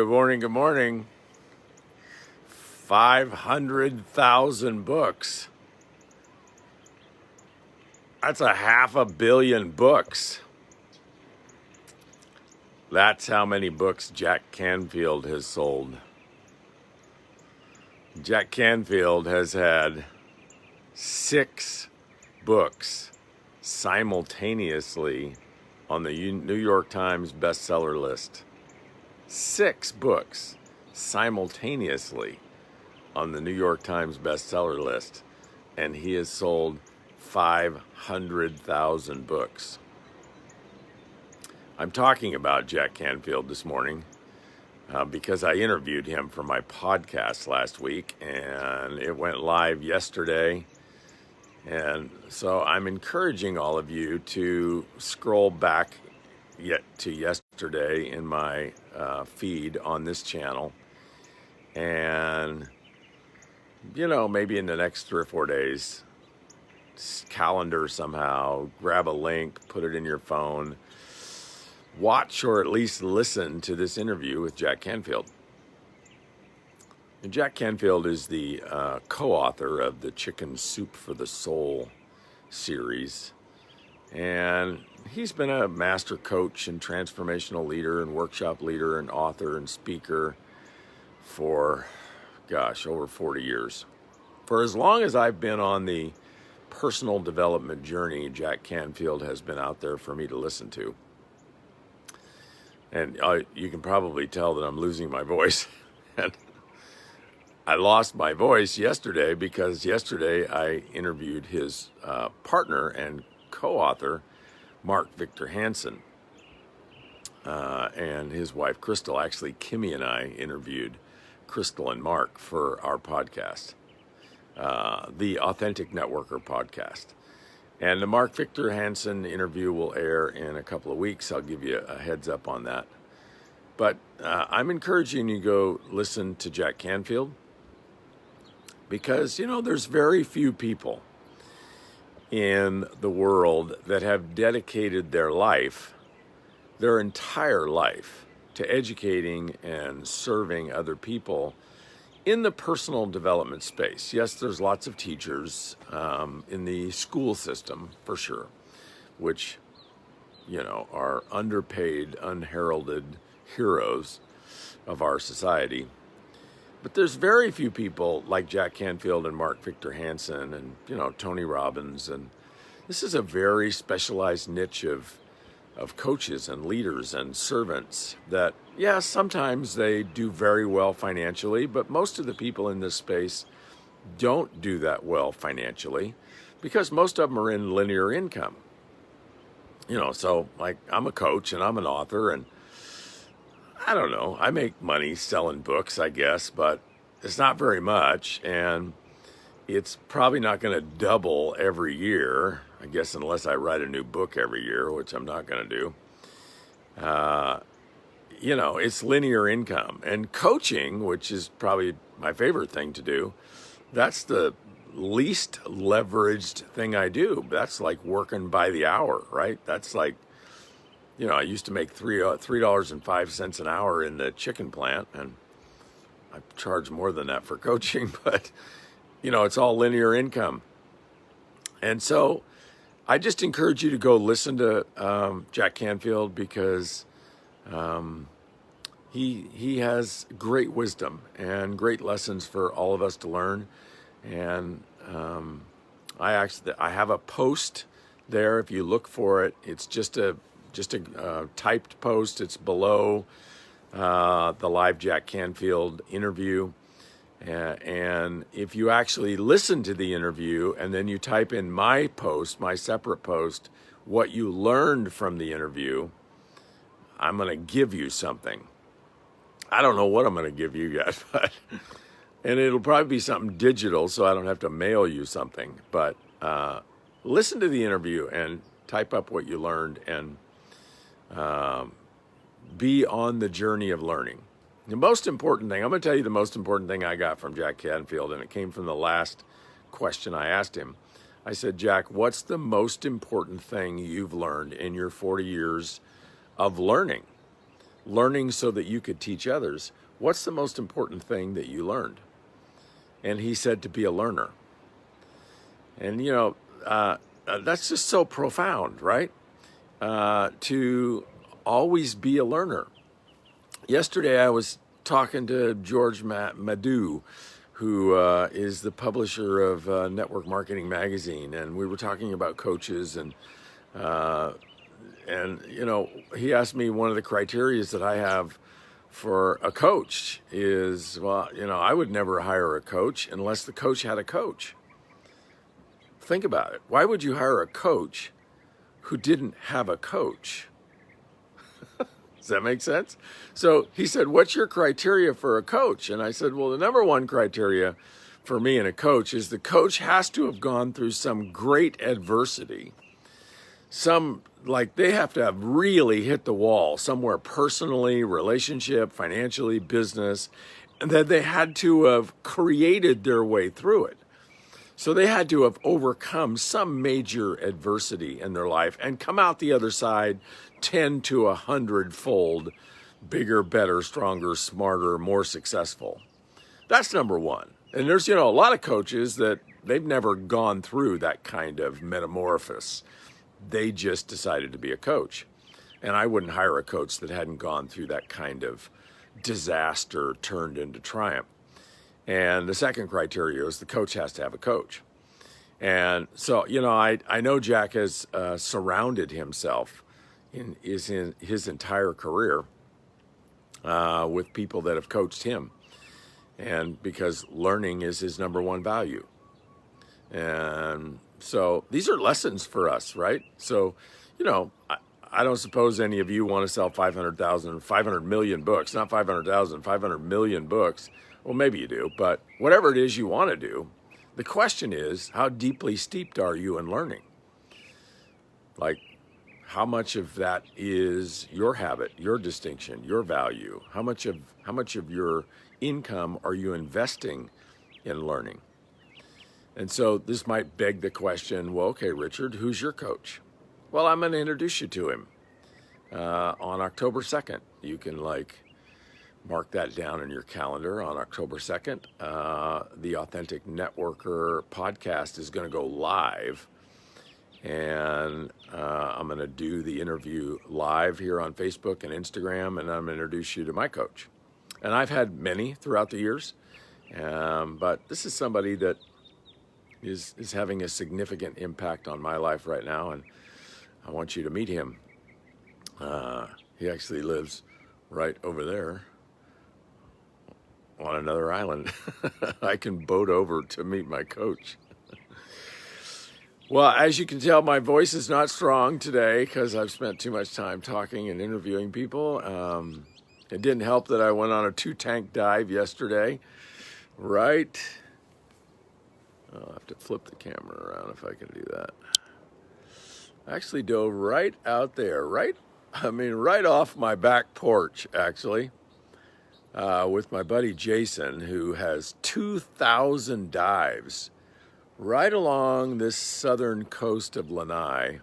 good morning, good morning. 500,000 books. That's 500 million books. That's how many books Jack Canfield has sold. Jack Canfield has had 6 books simultaneously on the New York Times bestseller list. 6 books simultaneously on the New York Times bestseller list, and he has sold 500,000 books. I'm talking about Jack Canfield this morning because I interviewed him for my podcast last week, and it went live yesterday. And so I'm encouraging all of you to scroll back to yesterday in my feed on this channel, and maybe in the next 3 or 4 days, calendar somehow, grab a link, put it in your phone, watch or at least listen to this interview with Jack Canfield. And Jack Canfield is the co-author of the Chicken Soup for the Soul series. And he's been a master coach and transformational leader and workshop leader and author and speaker for, over 40 years. For as long as I've been on the personal development journey, Jack Canfield has been out there for me to listen to. And you can probably tell that I'm losing my voice. And I lost my voice yesterday because yesterday I interviewed his partner and co-author, Mark Victor Hansen, and his wife, Crystal. Actually, Kimmy and I interviewed Crystal and Mark for our podcast, the Authentic Networker podcast. And the Mark Victor Hansen interview will air in a couple of weeks. I'll give you a heads up on that. But I'm encouraging you to go listen to Jack Canfield because, there's very few people in the world that have dedicated their life, their entire life, to educating and serving other people in the personal development space. Yes, there's lots of teachers in the school system, for sure, which, are underpaid, unheralded heroes of our society. But there's very few people like Jack Canfield and Mark Victor Hansen and, Tony Robbins. And this is a very specialized niche of coaches and leaders and servants that, sometimes they do very well financially, but most of the people in this space don't do that well financially because most of them are in linear income. So like I'm a coach and I'm an author, and I don't know, I make money selling books, I guess, but it's not very much, and it's probably not going to double every year, I guess, unless I write a new book every year, which I'm not going to do. It's linear income. And coaching, which is probably my favorite thing to do, that's the least leveraged thing I do. That's like working by the hour, right? That's like, I used to make $3.05 an hour in the chicken plant, and I charge more than that for coaching, but, it's all linear income. And so I just encourage you to go listen to Jack Canfield because he has great wisdom and great lessons for all of us to learn. And I have a post there. If you look for it, it's just a typed post. It's below the live Jack Canfield interview. And if you actually listen to the interview and then you type in my post, my separate post, what you learned from the interview, I'm going to give you something. I don't know what I'm going to give you yet, and it'll probably be something digital so I don't have to mail you something. But listen to the interview and type up what you learned and be on the journey of learning. The most important thing, I'm going to tell you the most important thing I got from Jack Canfield, and it came from the last question I asked him. I said, Jack, what's the most important thing you've learned in your 40 years of learning? learning so that you could teach others, what's the most important thing that you learned? And he said to be a learner. And, that's just so profound, right? To always be a learner. Yesterday, I was talking to George Madu, who is the publisher of Network Marketing Magazine, and we were talking about coaches, and he asked me one of the criteria that I have for a coach is, I would never hire a coach unless the coach had a coach. Think about it. Why would you hire a coach who didn't have a coach? Does that make sense? So he said, what's your criteria for a coach? And I said, well, the number one criteria for me and a coach is the coach has to have gone through some great adversity. They have to have really hit the wall somewhere personally, relationship, financially, business, and that they had to have created their way through it. So they had to have overcome some major adversity in their life and come out the other side 10 to 100-fold bigger, better, stronger, smarter, more successful. That's number one. And there's, a lot of coaches that they've never gone through that kind of metamorphosis. They just decided to be a coach. And I wouldn't hire a coach that hadn't gone through that kind of disaster turned into triumph. And the second criteria is the coach has to have a coach. And so, I know Jack has surrounded himself in his entire career with people that have coached him. And because learning is his number one value. And so these are lessons for us, right? So, I don't suppose any of you want to sell 500 million books, not 500,000, 500 million books. Well, maybe you do, but whatever it is you want to do, the question is, how deeply steeped are you in learning? Like, how much of that is your habit, your distinction, your value? How much of your income are you investing in learning? And so this might beg the question, well, okay, Richard, who's your coach? Well, I'm going to introduce you to him on October 2nd. You can mark that down in your calendar on October 2nd. The Authentic Networker podcast is going to go live. And I'm going to do the interview live here on Facebook and Instagram, and I'm going to introduce you to my coach. And I've had many throughout the years, but this is somebody that is having a significant impact on my life right now, and I want you to meet him. He actually lives right over there on another island. I can boat over to meet my coach. Well, as you can tell, my voice is not strong today because I've spent too much time talking and interviewing people. It didn't help that I went on a 2-tank dive yesterday, right? I'll have to flip the camera around if I can do that. I actually dove right out there, right off my back porch, actually, with my buddy Jason, who has 2,000 dives right along this southern coast of Lanai,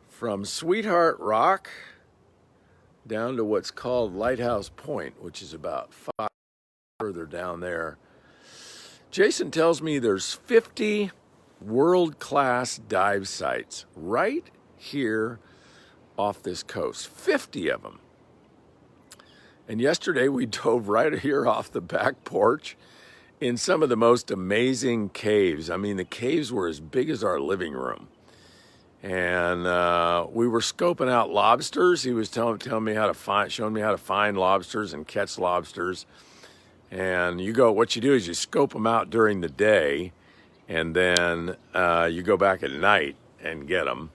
from Sweetheart Rock down to what's called Lighthouse Point, which is about 5 further down there. Jason tells me there's 50 world-class dive sites right here off this coast, 50 of them. And yesterday we dove right here off the back porch in some of the most amazing caves. I mean, the caves were as big as our living room. And we were scoping out lobsters. He was showing me how to find lobsters and catch lobsters. And what you do is you scope them out during the day, and then you go back at night and get them.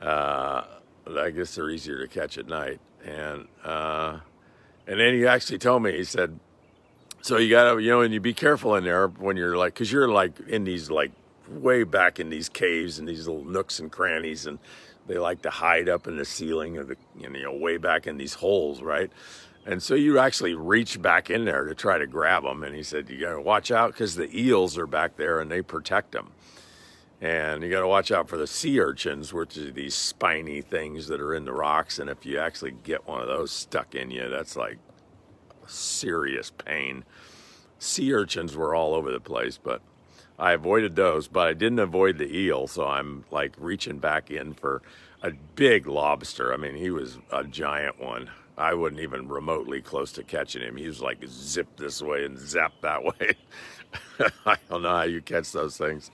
I guess they're easier to catch at night. And then he actually told me, he said, so you gotta, and you be careful in there when you're cause you're in these way back in these caves and these little nooks and crannies, and they like to hide up in the ceiling of the, way back in these holes, right? And so you actually reach back in there to try to grab them. And he said, you gotta watch out because the eels are back there and they protect them. And you got to watch out for the sea urchins, which are these spiny things that are in the rocks. And if you actually get one of those stuck in you, that's like serious pain. Sea urchins were all over the place, but I avoided those, but I didn't avoid the eel. So I'm like reaching back in for a big lobster. I mean, he was a giant one. I wasn't even remotely close to catching him. He was like zip this way and zap that way. I don't know how you catch those things.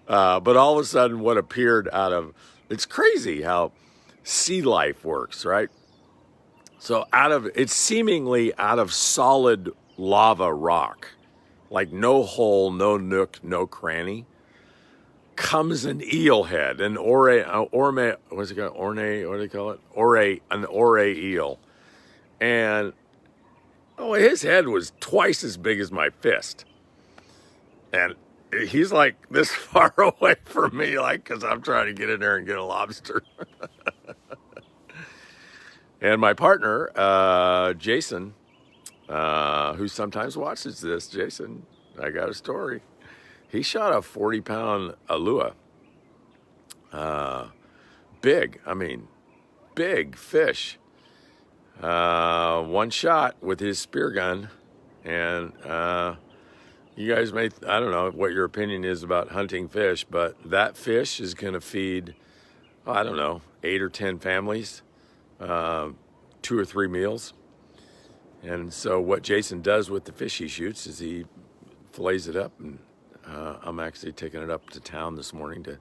But all of a sudden what appeared out of, it's crazy how sea life works, right? So it's seemingly out of solid lava rock, like no hole, no nook, no cranny, comes an eel head, an what's it called? What do they call it? An eel. And, his head was twice as big as my fist. And he's like this far away from me, like, because I'm trying to get in there and get a lobster. And my partner, Jason, who sometimes watches this, Jason, I got a story. He shot a 40-pound alua. Big fish. One shot with his spear gun. And you guys I don't know what your opinion is about hunting fish, but that fish is going to feed, 8 or 10 families, 2 or 3 meals. And so what Jason does with the fish he shoots is he fillets it up, and I'm actually taking it up to town this morning to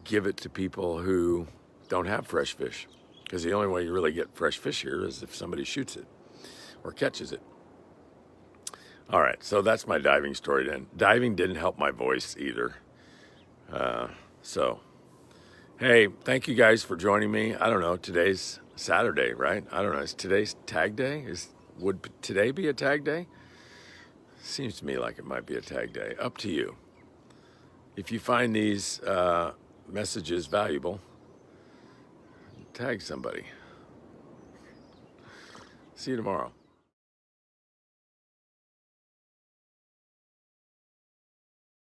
give it to people who don't have fresh fish, because the only way you really get fresh fish here is if somebody shoots it or catches it. All right, so that's my diving story then. Diving didn't help my voice either. Hey, thank you guys for joining me. I don't know, today's Saturday, right? I don't know, is today's tag day? Would today be a tag day? Seems to me like it might be a tag day. Up to you. If you find these messages valuable, tag somebody. See you tomorrow.